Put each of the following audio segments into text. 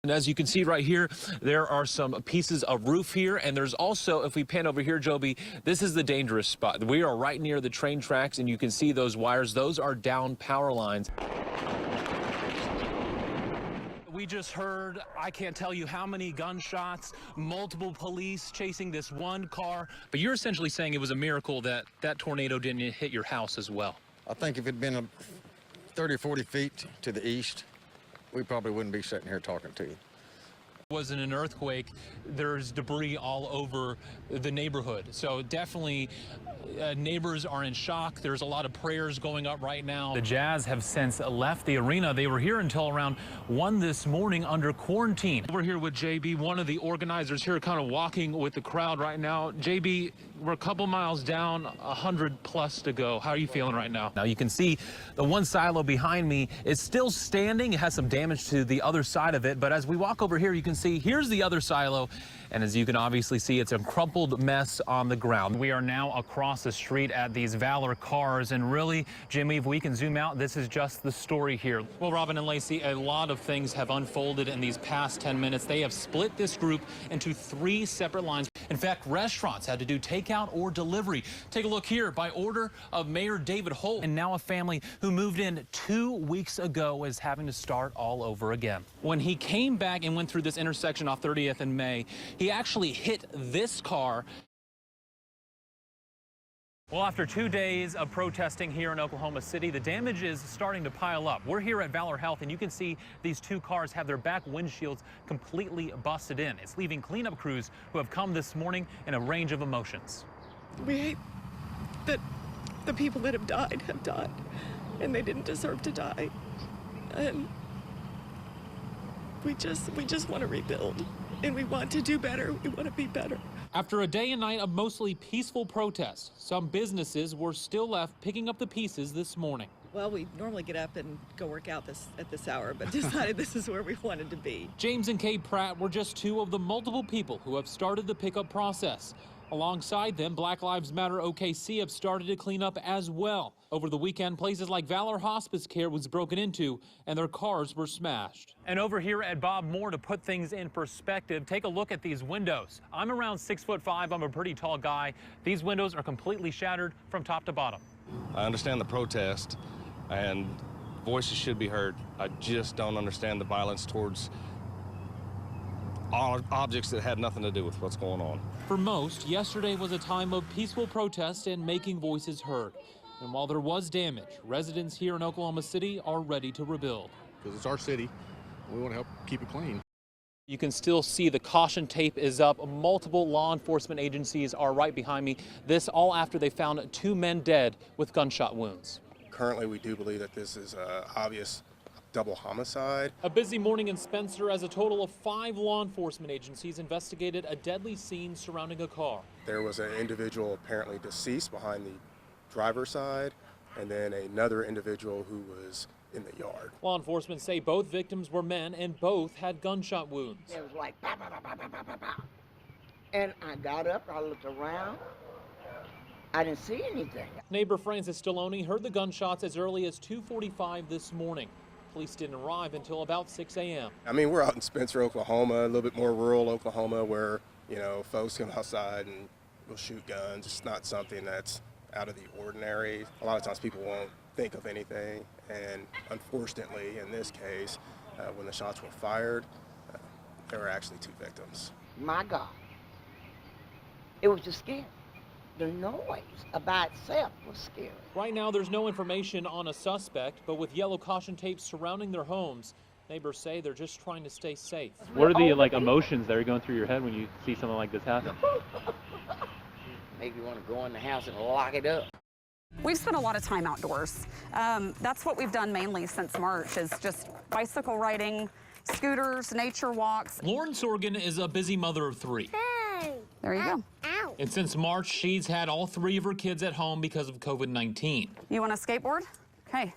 And as you can see right here, there are some pieces of roof here, and there's also, if we pan over here, Joby, this is the dangerous spot. We are right near the train tracks, and you can see those wires. Those are down power lines. We just heard, I can't tell you how many gunshots, multiple police chasing this one car, but you're essentially saying it was a miracle that that tornado didn't hit your house as well. I think if it'd been 30 or 40 feet to the east, we probably wouldn't be sitting here talking to you. Wasn't an earthquake. There's debris all over the neighborhood. So definitely neighbors are in shock. There's a lot of prayers going up right now. The Jazz have since left the arena. They were here until around 1 this morning under quarantine. We're here with JB, one of the organizers here, kind of walking with the crowd right now. JB, we're a couple miles down, 100 plus to go. How are you feeling right now? Now you can see the one silo behind me is still standing. It has some damage to the other side of it, but as we walk over here, you can see here's the other silo, and as you can obviously see, it's a crumpled mess on the ground. We are now across the street at these Valor cars, and really, Jimmy, if we can zoom out, this is just the story here. Well, Robin and Lacey, a lot of things have unfolded in these past 10 minutes. They have split this group into 3 separate lines. In fact, restaurants had to do takeout or delivery. Take a look here. By order of Mayor David Holt, and now a family who moved in 2 weeks ago is having to start all over again. When he came back and went through this intersection off 30th and May, he actually hit this car. Well, after 2 days of protesting here in Oklahoma City, the damage is starting to pile up. We're here at Valor Health, and you can see these 2 cars have their back windshields completely busted in. It's leaving cleanup crews who have come this morning in a range of emotions. We hate that the people that have died, and they didn't deserve to die. And we just want to rebuild, and we want to do better. We want to be better. After a day and night of mostly peaceful protests, some businesses were still left picking up the pieces this morning. Well, we normally get up and go work out at this hour, but decided this is where we wanted to be. James and Kay Pratt were just 2 of the multiple people who have started the pickup process. Alongside them, Black Lives Matter OKC have started to clean up as well. Over the weekend, places like Valor Hospice Care was broken into and their cars were smashed. And over here at Bob Moore, to put things in perspective, take a look at these windows. I'm around 6'5". I'm a pretty tall guy. These windows are completely shattered from top to bottom. I understand the protest and voices should be heard. I just don't understand the violence towards objects that had nothing to do with what's going on. For most, yesterday was a time of peaceful protest and making voices heard. And while there was damage, residents here in Oklahoma City are ready to rebuild. Because it's our city, we want to help keep it clean. You can still see the caution tape is up. Multiple law enforcement agencies are right behind me. This all after they found 2 men dead with gunshot wounds. Currently, we do believe that this is obvious double homicide. A busy morning in Spencer as a total of 5 law enforcement agencies investigated a deadly scene surrounding a car. There was an individual apparently deceased behind the driver's side, and then another individual who was in the yard. Law enforcement say both victims were men and both had gunshot wounds. It was like pow, pow, pow, pow, pow, pow, pow. And I got up, I looked around. I didn't see anything. Neighbor Francis Stallone heard the gunshots as early as 2:45 this morning. Police didn't arrive until about 6 a.m. I mean, we're out in Spencer, Oklahoma, a little bit more rural Oklahoma, where, you know, folks come outside and will shoot guns. It's not something that's out of the ordinary. A lot of times people won't think of anything, and unfortunately, in this case, when the shots were fired, there were actually 2 victims. My God, it was just scary. The noise by itself was scary. Right now, there's no information on a suspect, but with yellow caution tape surrounding their homes, neighbors say they're just trying to stay safe. What are the emotions that are going through your head when you see something like this happen? Make you want to go in the house and lock it up. We've spent a lot of time outdoors. That's what we've done mainly since March, is just bicycle riding, scooters, nature walks. Lauren Sorgan is a busy mother of 3. There you go. And since March, she's had all 3 of her kids at home because of COVID-19. You want a skateboard? Okay.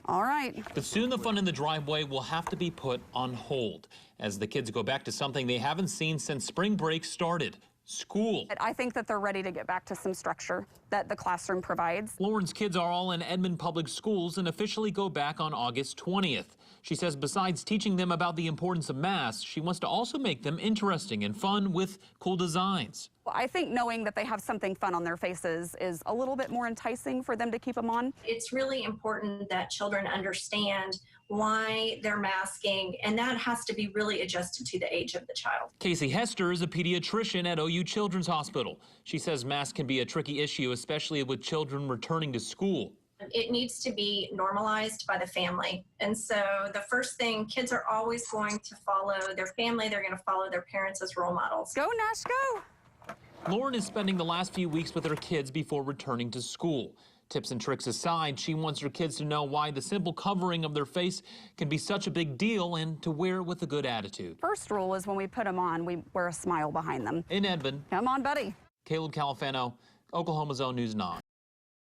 All right. But soon the fun in the driveway will have to be put on hold as the kids go back to something they haven't seen since spring break started: school. I think that they're ready to get back to some structure that the classroom provides. Lauren's kids are all in Edmond Public Schools and officially go back on August 20th. She says besides teaching them about the importance of masks, she wants to also make them interesting and fun with cool designs. Well, I think knowing that they have something fun on their faces is a little bit more enticing for them to keep them on. It's really important that children understand why they're masking, and that has to be really adjusted to the age of the child. Casey Hester is a pediatrician at OU Children's Hospital. She says masks can be a tricky issue, especially with children returning to school. It needs to be normalized by the family. And so the first thing, kids are always going to follow their family. They're going to follow their parents as role models. Go, Nash, go! Lauren is spending the last few weeks with her kids before returning to school. Tips and tricks aside, she wants her kids to know why the simple covering of their face can be such a big deal and to wear it with a good attitude. First rule is when we put them on, we wear a smile behind them. In Edmond, Come on, buddy. Caleb Califano, Oklahoma's own News 9.